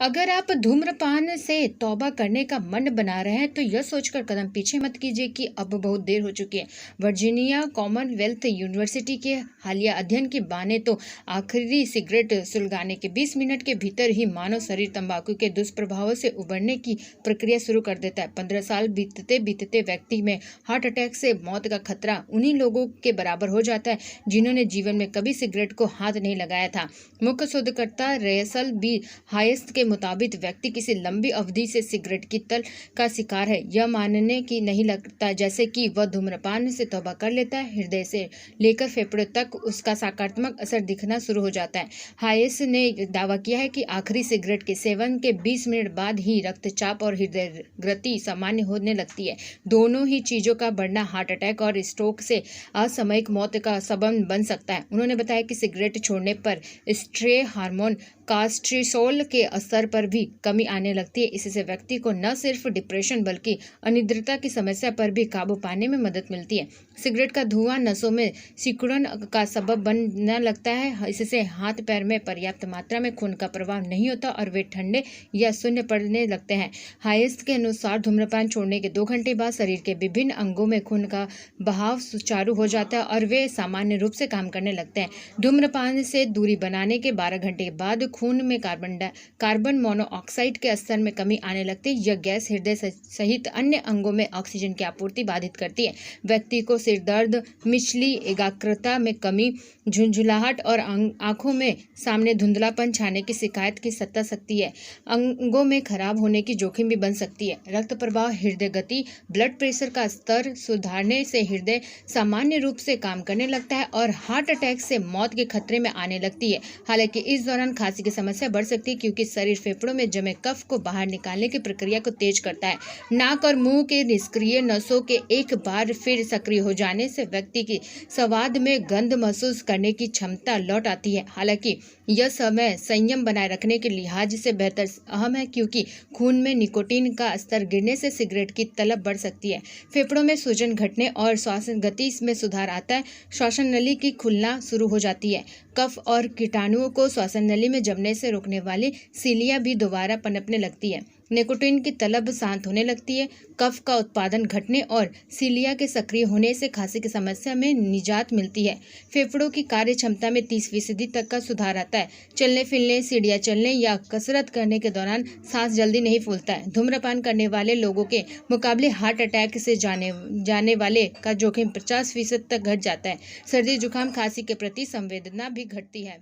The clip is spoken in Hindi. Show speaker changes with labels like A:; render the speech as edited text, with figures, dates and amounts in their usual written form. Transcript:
A: अगर आप धूम्रपान से तौबा करने का मन बना रहे हैं तो यह सोचकर कदम पीछे मत कीजिए कि अब बहुत देर हो चुकी है। वर्जीनिया कॉमनवेल्थ यूनिवर्सिटी के हालिया अध्ययन की माने तो आखिरी सिगरेट सुलगाने के 20 मिनट के भीतर ही मानव शरीर तंबाकू के दुष्प्रभावों से उबरने की प्रक्रिया शुरू कर देता है। 15 साल बीतते बीतते व्यक्ति में हार्ट अटैक से मौत का खतरा उन्हीं लोगों के बराबर हो जाता है जिन्होंने जीवन में कभी सिगरेट को हाथ नहीं लगाया था। मुख्य शोधकर्ता रेसल बी हायस्ट के मुताबिक व्यक्ति किसी लंबी अवधि से सिगरेट की तल का शिकार है यह मानने की नहीं लगता जैसे कि वह धूम्रपान से तौबा कर लेता है। हृदय से लेकर फेफड़ों तक उसका सकारात्मक असर दिखना शुरू हो जाता है। हायस ने दावा किया है कि आखिरी सिगरेट के सेवन के 20 मिनट बाद ही रक्तचाप और हृदय गति सामान्य होने लगती है। दोनों ही चीजों का बढ़ना हार्ट अटैक और स्ट्रोक से असामयिक मौत का सबब बन सकता है। उन्होंने बताया कि सिगरेट छोड़ने पर स्ट्रेस हार्मोन कॉर्टिसोल के स्तर पर भी कमी आने लगती है। इससे व्यक्ति को न सिर्फ डिप्रेशन बल्कि अनिद्रता की समस्या पर भी काबू पाने में मदद मिलती है। सिगरेट का धुआं नसों में सिकुड़न का सबब बनने लगता है। इससे हाथ पैर में पर्याप्त मात्रा में खून का प्रवाह नहीं होता और वे ठंडे या शून्य पड़ने लगते हैं। हायस्ट के अनुसार धूम्रपान छोड़ने के 2 घंटे बाद शरीर के विभिन्न अंगों में खून का बहाव सुचारू हो जाता है और वे सामान्य रूप से काम करने लगते हैं। धूम्रपान से दूरी बनाने के 12 घंटे के बाद खून में कार्बन मोनोऑक्साइड के स्तर में कमी आने लगती है। यह गैस हृदय सहित अन्य अंगों में ऑक्सीजन की आपूर्ति बाधित करती है। व्यक्ति को सिर दर्द, मिचली, एकाग्रता में कमी, झुंझुलाहट और आंखों में सामने धुंधलापन छाने की शिकायत की सत्ता सकती है। अंगों में खराब होने की जोखिम भी बन सकती है। रक्त प्रवाह, हृदय गति, ब्लड प्रेशर का स्तर सुधारने से हृदय सामान्य रूप से काम करने लगता है और हार्ट अटैक से मौत के खतरे में आने लगती है। हालांकि इस दौरान खांसी की समस्या बढ़ सकती है क्योंकि शरीर फेफड़ों में जमे कफ को बाहर निकालने की प्रक्रिया को तेज करता है। नाक और मुंह के निष्क्रिय नसों के एक बार फिर सक्रिय हो जाने से व्यक्ति की स्वाद में गंध महसूस करने की क्षमता लौट आती है। हालांकि यह समय संयम बनाए रखने के लिहाज से बेहतर अहम है क्योंकि खून में निकोटीन का स्तर गिरने से सिगरेट की तलब बढ़ सकती है। फेफड़ों में सूजन घटने और श्वसन गति में सुधार आता है। श्वसन नली की खुलना शुरू हो जाती है। कफ और कीटाणुओं को श्वसन नली में जमने से रोकने वाली सीलियां भी दोबारा पनपने लगती है। निकोटीन की तलब शांत होने लगती है। कफ का उत्पादन घटने और सीलिया के सक्रिय होने से खांसी की समस्या में निजात मिलती है। फेफड़ों की कार्य क्षमता में 30% तक का सुधार आता है। चलने फिरने, सीढ़ियां चलने या कसरत करने के दौरान सांस जल्दी नहीं फूलता है। धूम्रपान करने वाले लोगों के मुकाबले हार्ट अटैक से जाने वाले का जोखिम 50% तक घट जाता है। सर्दी, जुकाम, खांसी के प्रति संवेदना भी घटती है।